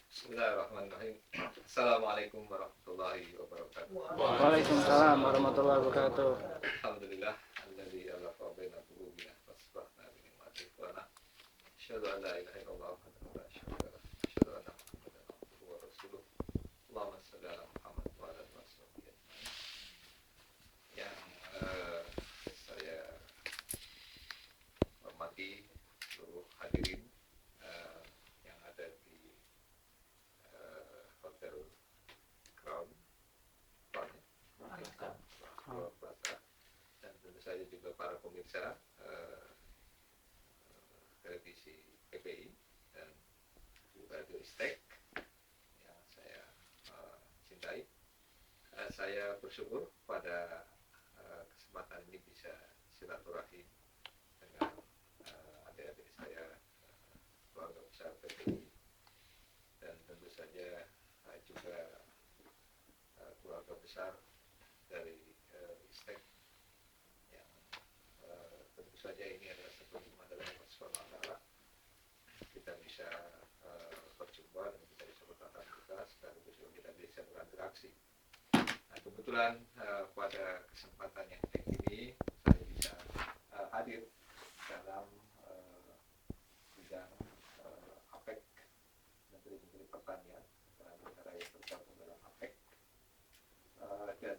Bismillahirrahmanirrahim. Assalamualaikum warahmatullahi wabarakatuh. Waalaikumsalam warahmatullahi wabarakatuh. Alhamdulillah alladzi alaqa baina qulubina fasbahna bi ni'matihi wa la asyhadu an la ilaha illallah wahdahu la syarika lahu wa asyhadu anna Muhammadan abduhu wa rasuluh. Allahumma shalli ala Muhammad wa ala ali wasallam. Yang saya hormati seluruh hadirin yang ada di Hotel Crown Plaza, dan tentu saja juga para pemirsa televisi PPI dan juga Radio Istek yang saya cintai. Saya bersyukur pada kesempatan ini bisa silaturahim dengan adik-adik saya, keluarga besar PPI, dan tentu saja juga keluarga besar dari Istek yang tentu saja ini adalah satu hikmah dari Allah Subhanahu wa Ta'ala. Kita bisa berjumpa dan kita bisa bertatap muka sekaligus juga kita bisa berinteraksi. Nah, kebetulan pada kesempatan yang baik ini saya bisa hadir dalam bidang APEC, Menteri Pertanian negara yang tergabung dalam APEC, dan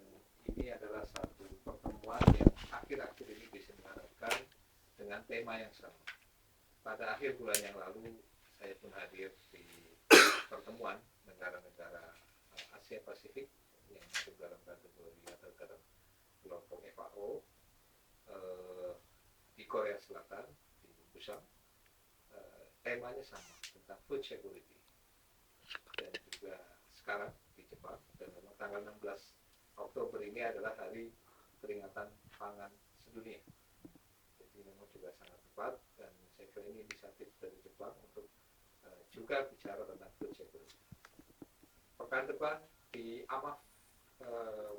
ini adalah satu pertemuan yang akhir-akhir ini diselenggarakan dengan tema yang sama. Pada akhir bulan yang lalu saya pun hadir di pertemuan negara-negara Asia Pasifik yang masuk dalam kategori atau dalam kelompok FAO di Korea Selatan, di Busan. Temanya sama, tentang food security. Dan juga sekarang di Jepang, dan memang tanggal 16 Oktober ini adalah hari peringatan pangan sedunia. Jadi memang juga sangat tepat, dan saya kira ini inisiatif dari Jepang untuk juga bicara tentang food security. Pekan depan di AMAF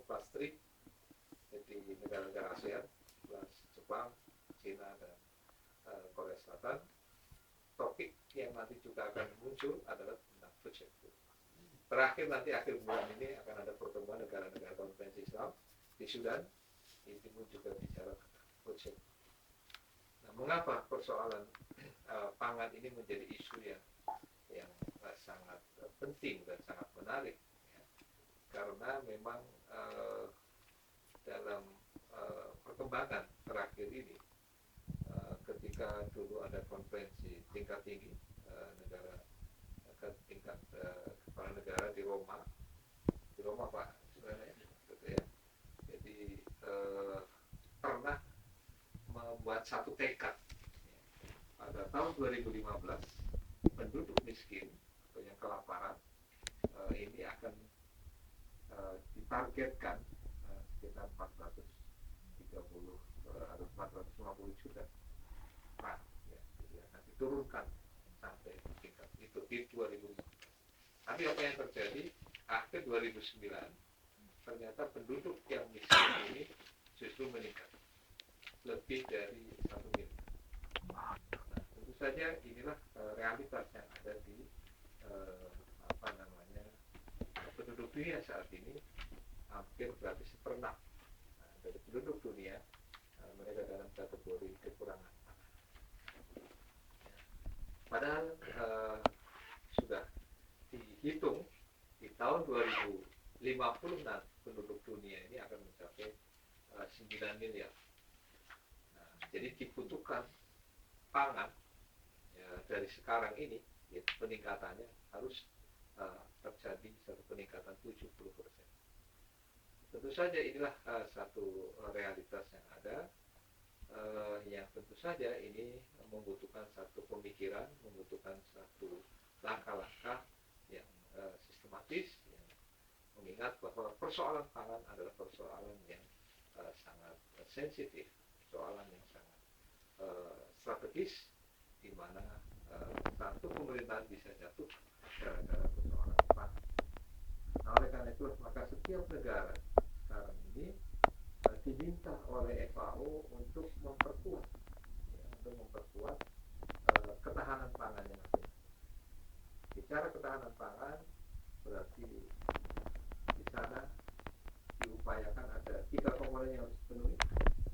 plus 3, jadi negara-negara ASEAN plus Jepang, Cina, dan Korea Selatan. Topik yang nanti juga akan muncul adalah tentang food security. Terakhir nanti akhir bulan ini akan ada pertemuan negara-negara konferensi Islam di Sudan. Itu pun juga bicara tentang food security. Nah, mengapa persoalan pangan ini menjadi isu yang sangat penting dan sangat menarik? Ya. Karena memang dalam perkembangan terakhir ini, ketika dulu ada konferensi tingkat tinggi negara tingkat kepala negara di Roma Pak sebenarnya, gitu ya. Jadi pernah membuat satu tekad pada tahun 2015 penduduk miskin atau yang kelaparan ini akan ditargetkan sekitar 430 atau 450 juta. Nah, ya, jadi akan diturunkan sampai tingkat itu di 2015. Tapi apa yang terjadi akhir 2009, ternyata penduduk yang miskin ini justru meningkat lebih dari 1 miliar. Nah, tentu saja inilah realitas yang ada di penduduk dunia saat ini. Hampir berarti seperempat dari penduduk dunia mereka dalam kategori kekurangan. Padahal sudah dihitung di tahun 2050 nanti penduduk dunia ini akan mencapai 9 miliar. Nah, jadi dibutuhkan pangan ya, dari sekarang ini ya, peningkatannya harus terjadi satu peningkatan 70%. Tentu saja inilah satu realitas yang ada, yang tentu saja ini membutuhkan satu pemikiran, membutuhkan satu langkah-langkah yang sistematis, yang mengingat bahwa persoalan pangan adalah persoalan yang sangat sensitif, persoalan yang sangat strategis, di mana satu pemerintahan bisa jatuh gara-gara persoalan pangan. Nah, oleh karena itu maka setiap negara sekarang ini diminta oleh FAO untuk memperkuat ketahanan pangannya nanti. Bicara ketahanan pangan berarti di sana diupayakan ada 3 komponen yang harus dipenuhi.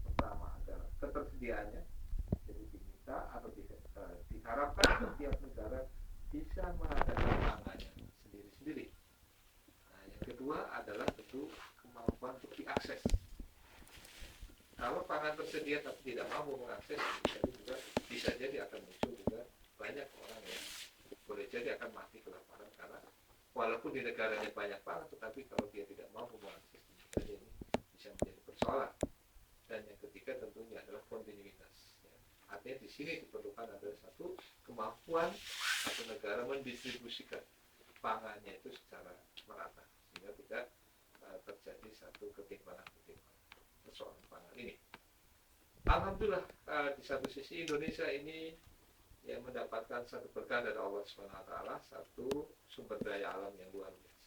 Pertama adalah ketersediaannya, jadi diminta atau diharapkan setiap negara bisa mengadakan pangannya sendiri-sendiri. Nah, yang kedua adalah tentu kemampuan untuk diakses. Kalau pangan tersedia tapi tidak mampu mengakses, bisa jadi akan muncul juga banyak orang yang boleh jadi akan mati kelaparan karena walaupun di negaranya banyak pangan, tetapi kalau dia tidak mampu mengakses, ini bisa menjadi persoalan. Dan yang ketiga tentunya adalah kontinuitas. Ya. Artinya di sini diperlukan adalah satu kemampuan satu negara mendistribusikan pangannya itu secara merata sehingga tidak terjadi satu ketimpangan persoalan pangan ini. Alhamdulillah di satu sisi Indonesia ini yang mendapatkan satu berkah dari Allah SWT, satu sumber daya alam yang luar biasa.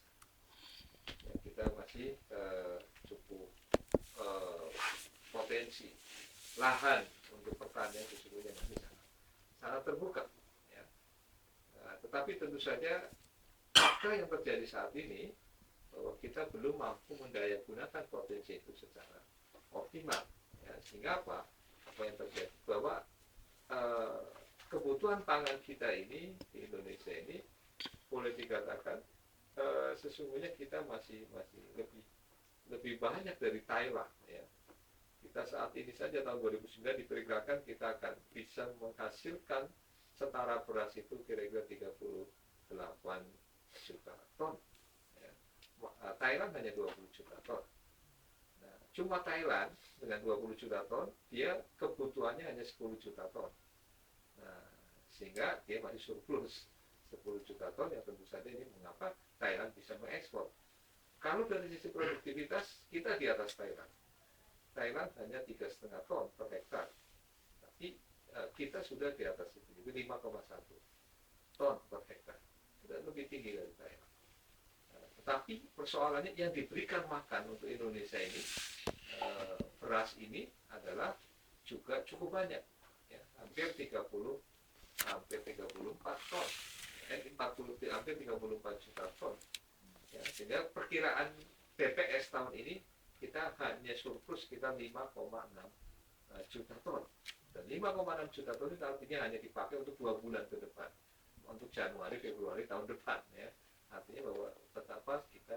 Ya, kita masih cukup potensi lahan untuk pertanian sesungguhnya masih sangat terbuka. Ya. Tetapi tentu saja fakta yang terjadi saat ini bahwa kita belum mampu mendayagunakan potensi itu secara optimal. Ya, sehingga apa yang terjadi bahwa kebutuhan pangan kita ini di Indonesia ini boleh dikatakan sesungguhnya kita masih lebih banyak dari Thailand. Ya. Kita saat ini saja tahun 2009 diperkirakan kita akan bisa menghasilkan setara beras itu kira-kira 38 juta ton. Ya. Thailand hanya 20 juta ton. Nah, cuma Thailand dengan 20 juta ton, dia kebutuhannya hanya 10 juta ton. Nah, sehingga dia masih surplus 10 juta ton, yang tentu saja ini mengapa Thailand bisa mengekspor. Kalau dari sisi produktivitas kita di atas Thailand. Thailand hanya 3,5 ton per hektar. Tapi kita sudah di atas itu, 5,1 ton per hektar. Sudah lebih tinggi dari Thailand. Tetapi persoalannya yang diberikan makan untuk Indonesia ini, beras ini adalah juga cukup banyak. Ya, hampir 34 ton. Hampir 34 juta ton. Ya, sehingga perkiraan BPS tahun ini kita hanya surplus sekitar 5,6 juta ton. Dan 5,6 juta ton itu artinya hanya dipakai untuk 2 bulan ke depan. Untuk Januari, Februari tahun depan. Ya. Artinya bahwa betapa kita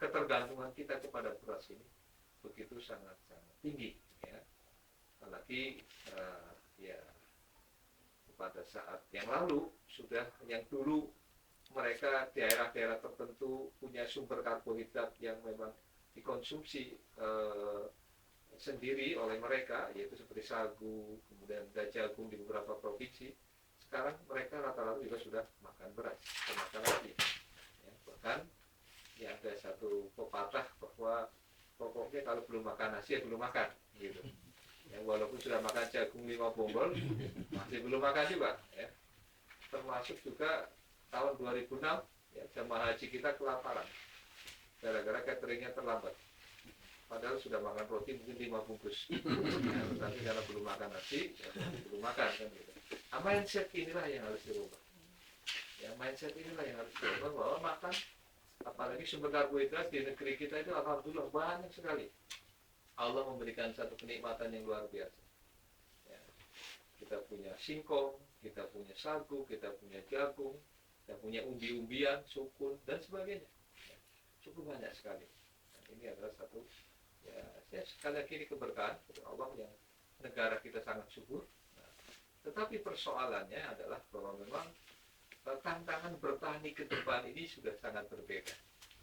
ketergantungan kita kepada beras ini begitu sangat tinggi. Ya. Apalagi ya pada saat yang lalu sudah yang dulu mereka daerah-daerah tertentu punya sumber karbohidrat yang memang dikonsumsi sendiri oleh mereka, yaitu seperti sagu, kemudian jagung di beberapa provinsi. Sekarang mereka rata-rata juga sudah makan beras, makan lagi. Ya, bahkan ya ada satu pepatah bahwa pokoknya kalau belum makan nasi ya belum makan, gitu. Ya, walaupun sudah makan jagung 5 bonggol, masih belum makan juga. Ya. Termasuk juga tahun 2006 ya, jemaah haji kita kelaparan gara-gara cateringnya terlambat, padahal sudah makan roti mungkin 5 bungkus ya, tapi karena belum makan nasi ya, belum makan kan gitu. Nah, mindset inilah yang harus dirubah ya, mindset inilah yang harus dirubah bahwa makan apalagi sumber karbohidrat di negeri kita itu alhamdulillah banyak sekali. Allah memberikan satu kenikmatan yang luar biasa ya. Kita punya singkong, kita punya sagu, kita punya jagung, kita punya umbi-umbian, sukun, dan sebagainya. Ya, cukup banyak sekali. Dan ini adalah satu, ya sekali lagi ini keberkahan dari Allah yang negara kita sangat subur. Nah, tetapi persoalannya adalah bahwa memang tantangan bertani ke depan ini sudah sangat berbeda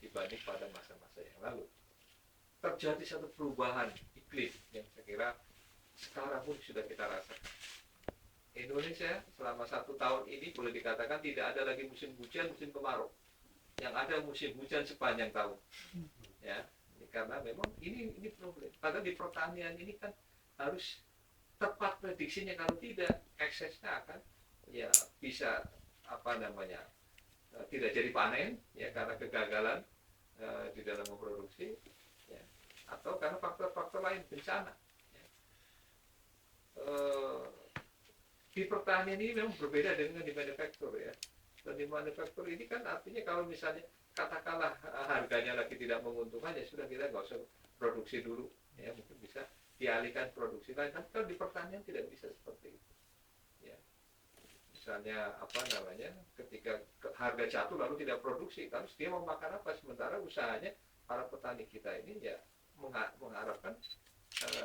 dibanding pada masa-masa yang lalu. Terjadi satu perubahan iklim yang saya kira sekarang pun sudah kita rasakan. Indonesia selama 1 tahun ini boleh dikatakan tidak ada lagi musim hujan, musim kemarau. Yang ada musim hujan sepanjang tahun. Ya, karena memang ini problem. Padahal di pertanian ini kan harus tepat prediksinya, kalau tidak eksesnya akan ya bisa tidak jadi panen ya karena kegagalan di dalam memproduksi ya, atau karena faktor-faktor lain bencana. Ya. di pertanian ini memang berbeda dengan di manufaktur ya. Dan di manufaktur ini kan artinya kalau misalnya katakanlah harganya lagi tidak menguntungkan, ya sudah, kita nggak usah produksi dulu, ya mungkin bisa dialihkan produksi lain. Tapi kalau di pertanian tidak bisa seperti itu. Ya. Misalnya apa namanya, ketika harga jatuh lalu tidak produksi, terus dia mau makan apa? Sementara usahanya para petani kita ini ya mengharapkan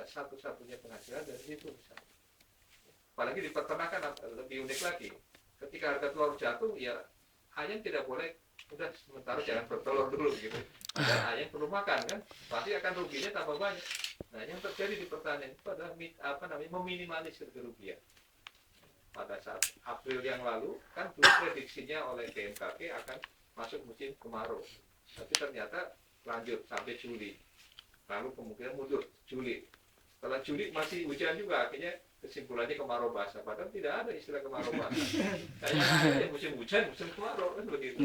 satu-satunya penghasilan dari situ misalnya. Apalagi di peternakan lebih unik lagi. Ketika harga telur jatuh, ya ayam tidak boleh, udah sementara jangan bertelur dulu gitu. Dan ayam perlu makan kan, pasti akan ruginya tambah banyak. Nah, yang terjadi di pertanian itu adalah meminimalisir kerugian. Pada saat April yang lalu kan dulu prediksinya oleh BMKG akan masuk musim kemarau, tapi ternyata lanjut sampai Juli, lalu kemungkinan mundur Juli. Setelah Juli masih hujan juga, akhirnya kesimpulannya kemarau basah. Padahal tidak ada istilah kemarau basah. Kayaknya ada musim hujan, musim kemarau kan begitu.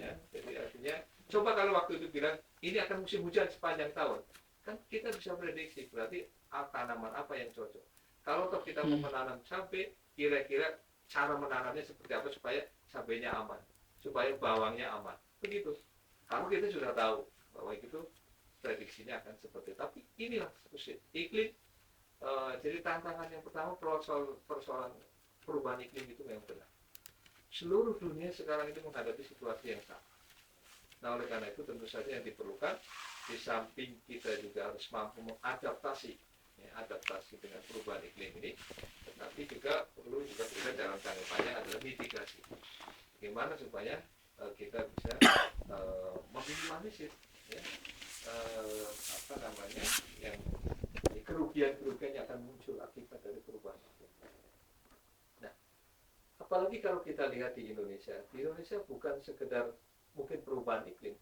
Ya, jadi artinya coba kalau waktu itu bilang ini akan musim hujan sepanjang tahun, kan kita bisa prediksi berarti tanaman apa yang cocok. Kalau toh kita mau menanam cabai, kira-kira cara menanamnya seperti apa supaya cabainya aman, supaya bawangnya aman. Begitu. Kalau kita sudah tahu bahwa itu prediksinya akan seperti itu. Tapi inilah iklim. Jadi tantangan yang pertama, persoalan perubahan iklim itu memang benar. Seluruh dunia sekarang itu menghadapi situasi yang sama. Nah, oleh karena itu tentu saja yang diperlukan, di samping kita juga harus mampu mengadaptasi, adaptasi dengan perubahan iklim ini, tetapi juga perlu juga kita dalam jangka panjang adalah mitigasi. Bagaimana supaya kita bisa meminimalisir ya, yang kerugian yang akan muncul akibat dari perubahan iklim. Nah, apalagi kalau kita lihat di Indonesia bukan sekedar mungkin perubahan iklim.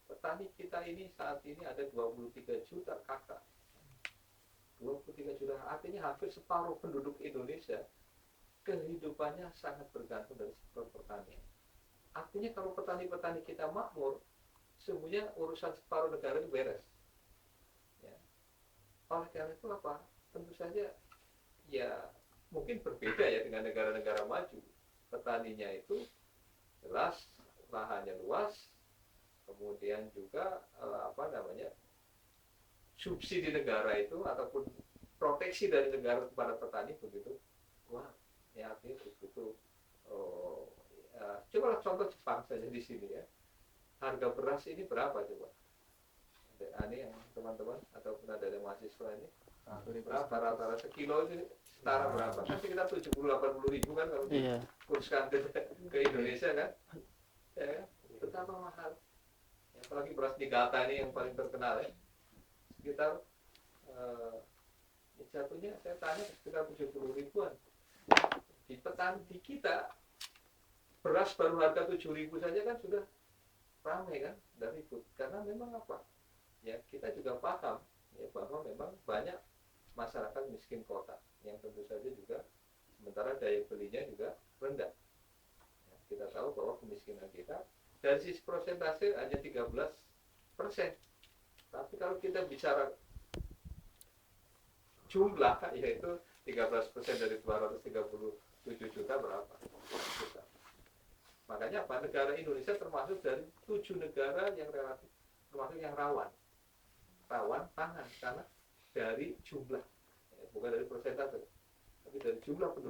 Petani kita ini saat ini ada 23 juta kakak. 23 juta, artinya hampir separuh penduduk Indonesia kehidupannya sangat bergantung dari sektor pertanian. Artinya kalau petani-petani kita makmur, semuanya urusan separuh negara itu beres. Ya. Oleh karena itu apa? Tentu saja ya mungkin berbeda ya dengan negara-negara maju. Petaninya itu jelas lahannya luas, kemudian juga subsidi negara itu ataupun proteksi dari negara kepada petani begitu wah, ya artinya begitu. Coba contoh Jepang saja di sini ya, harga beras ini berapa coba? Ini yang teman-teman ataupun ada mahasiswa ini, berapa rata-rata sekilo ini setara berapa? Kan sekitar 70-80 ribu kan kalau dikurskan ke Indonesia kan, ya, betapa mahal. Apalagi beras Niigata ini yang paling terkenal ya, sekitar jatuhnya saya tanya sekitar 70 ribuan. Di petani kita beras baru harga 7 ribu saja kan sudah ramai kan, dan ribut. Karena memang apa? Ya kita juga paham ya bahwa memang banyak masyarakat miskin kota yang tentu saja juga sementara daya belinya juga rendah. Ya, kita tahu bahwa kemiskinan kita dari sisi persentase hanya 13%. Tapi kalau kita bicara jumlah, yaitu 13% dari 237 juta berapa? Juta. Makanya apa? Negara Indonesia termasuk dari 7 negara yang relatif termasuk yang rawan pangan, karena dari jumlah, bukan dari persentase, tapi dari jumlah penduduk